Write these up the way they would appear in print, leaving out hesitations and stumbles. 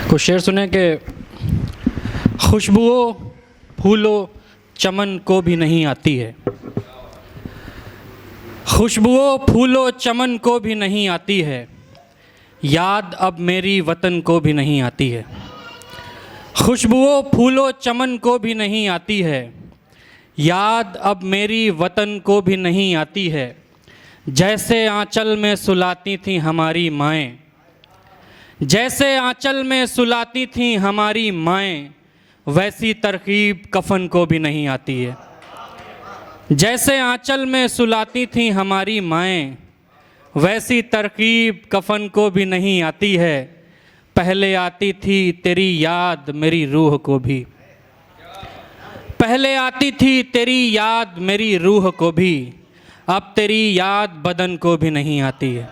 कुछ शेर सुने कि खुशबुओं फूलों चमन को भी नहीं आती है। खुशबुओं फूलों चमन को भी नहीं आती है, याद अब मेरी वतन को भी नहीं आती है। खुशबुओं फूलों चमन को भी नहीं आती है, याद अब मेरी वतन को भी नहीं आती है। जैसे आंचल में सुलाती थीं हमारी माएँ, जैसे आंचल में सुलाती थीं हमारी माएँ, वैसी तरकीब कफन को भी नहीं आती है। जैसे आंचल में सुलाती थीं हमारी माएँ, वैसी तरकीब कफन को भी नहीं आती है। पहले आती थी तेरी याद मेरी रूह को भी, पहले आती थी तेरी याद मेरी रूह को भी, अब तेरी याद बदन को भी नहीं आती है।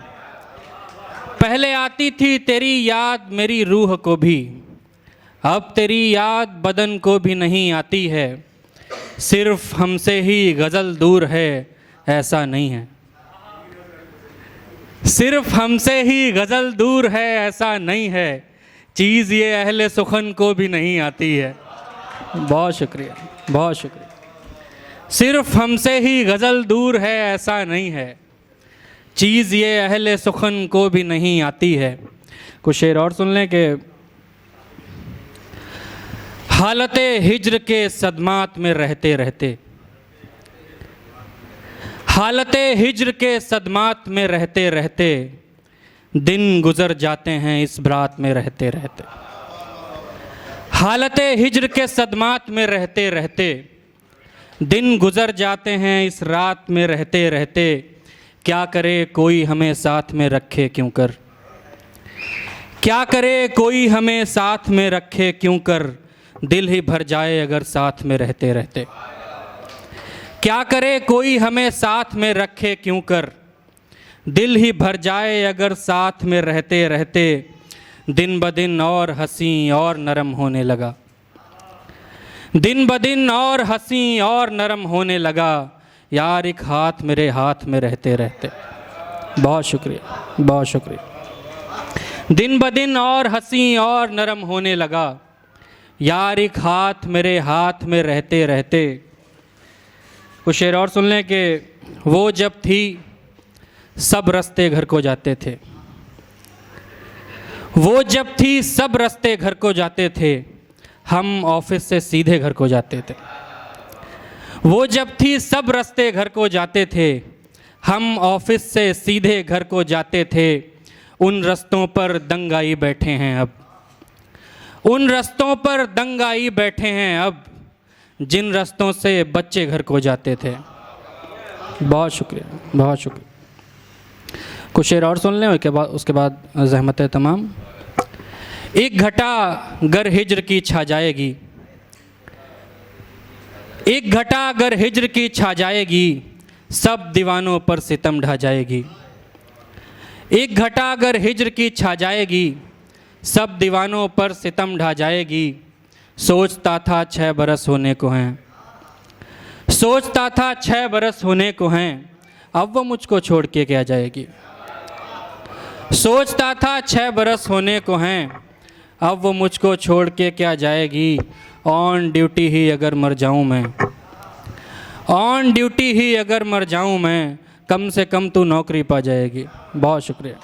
पहले आती थी तेरी याद मेरी रूह को भी, अब तेरी याद बदन को भी नहीं आती है। सिर्फ हमसे ही गज़ल दूर है ऐसा नहीं है, सिर्फ हमसे ही गज़ल दूर है ऐसा नहीं है। चीज़ ये अहले सुखन को भी नहीं आती है। बहुत शुक्रिया, बहुत शुक्रिया। सिर्फ हमसे ही गज़ल दूर है ऐसा नहीं है, चीज़ ये अहले सुखन को भी नहीं आती है। कुछ शेर और सुन लें कि हालते हिज्र के सदमात में रहते रहते, हालते हिज्र के सदमात में रहते रहते, दिन गुज़र जाते हैं इस रात में रहते रहते। हालते हिज्र के सदमात में रहते रहते, दिन गुज़र जाते हैं इस रात में रहते रहते। क्या करे कोई हमें साथ में रखे क्यों कर, क्या करे कोई हमें साथ में रखे क्यों कर, दिल ही भर जाए अगर साथ में रहते रहते। क्या करे कोई हमें साथ में रखे क्यों कर, दिल ही भर जाए अगर साथ में रहते रहते। दिन ब दिन और हंसी और नरम होने लगा, दिन ब दिन और हंसी और नरम होने लगा, यार एक हाथ मेरे हाथ में रहते रहते। बहुत शुक्रिया, बहुत शुक्रिया। दिन ब दिन और हंसी और नरम होने लगा, यार एक हाथ मेरे हाथ में रहते रहते। कुछ शेर और सुन लें कि वो जब थी सब रास्ते घर को जाते थे, वो जब थी सब रास्ते घर को जाते थे, हम ऑफिस से सीधे घर को जाते थे। वो जब थी सब रास्ते घर को जाते थे, हम ऑफिस से सीधे घर को जाते थे। उन रास्तों पर दंगाई बैठे हैं अब, उन रास्तों पर दंगाई बैठे हैं अब, जिन रास्तों से बच्चे घर को जाते थे। बहुत शुक्रिया, बहुत शुक्रिया। कुछ शेर और सुन लें उसके बाद ज़हमत तमाम। एक घटा गर हिज्र की छा जाएगी, एक घटा अगर हिज्र की छा जाएगी, सब दीवानों पर सितम ढा जाएगी। एक घटा अगर हिज्र की छा जाएगी, सब दीवानों पर सितम ढा जाएगी। सोचता था 6 बरस होने को हैं, सोचता था 6 बरस होने को हैं, अब वो मुझको छोड़ के क्या जाएगी। सोचता था 6 बरस होने को हैं, अब वो मुझको छोड़ के क्या जाएगी। ऑन ड्यूटी ही अगर मर जाऊं मैं, ऑन ड्यूटी ही अगर मर जाऊं मैं, कम से कम तू नौकरी पा जाएगी। बहुत शुक्रिया।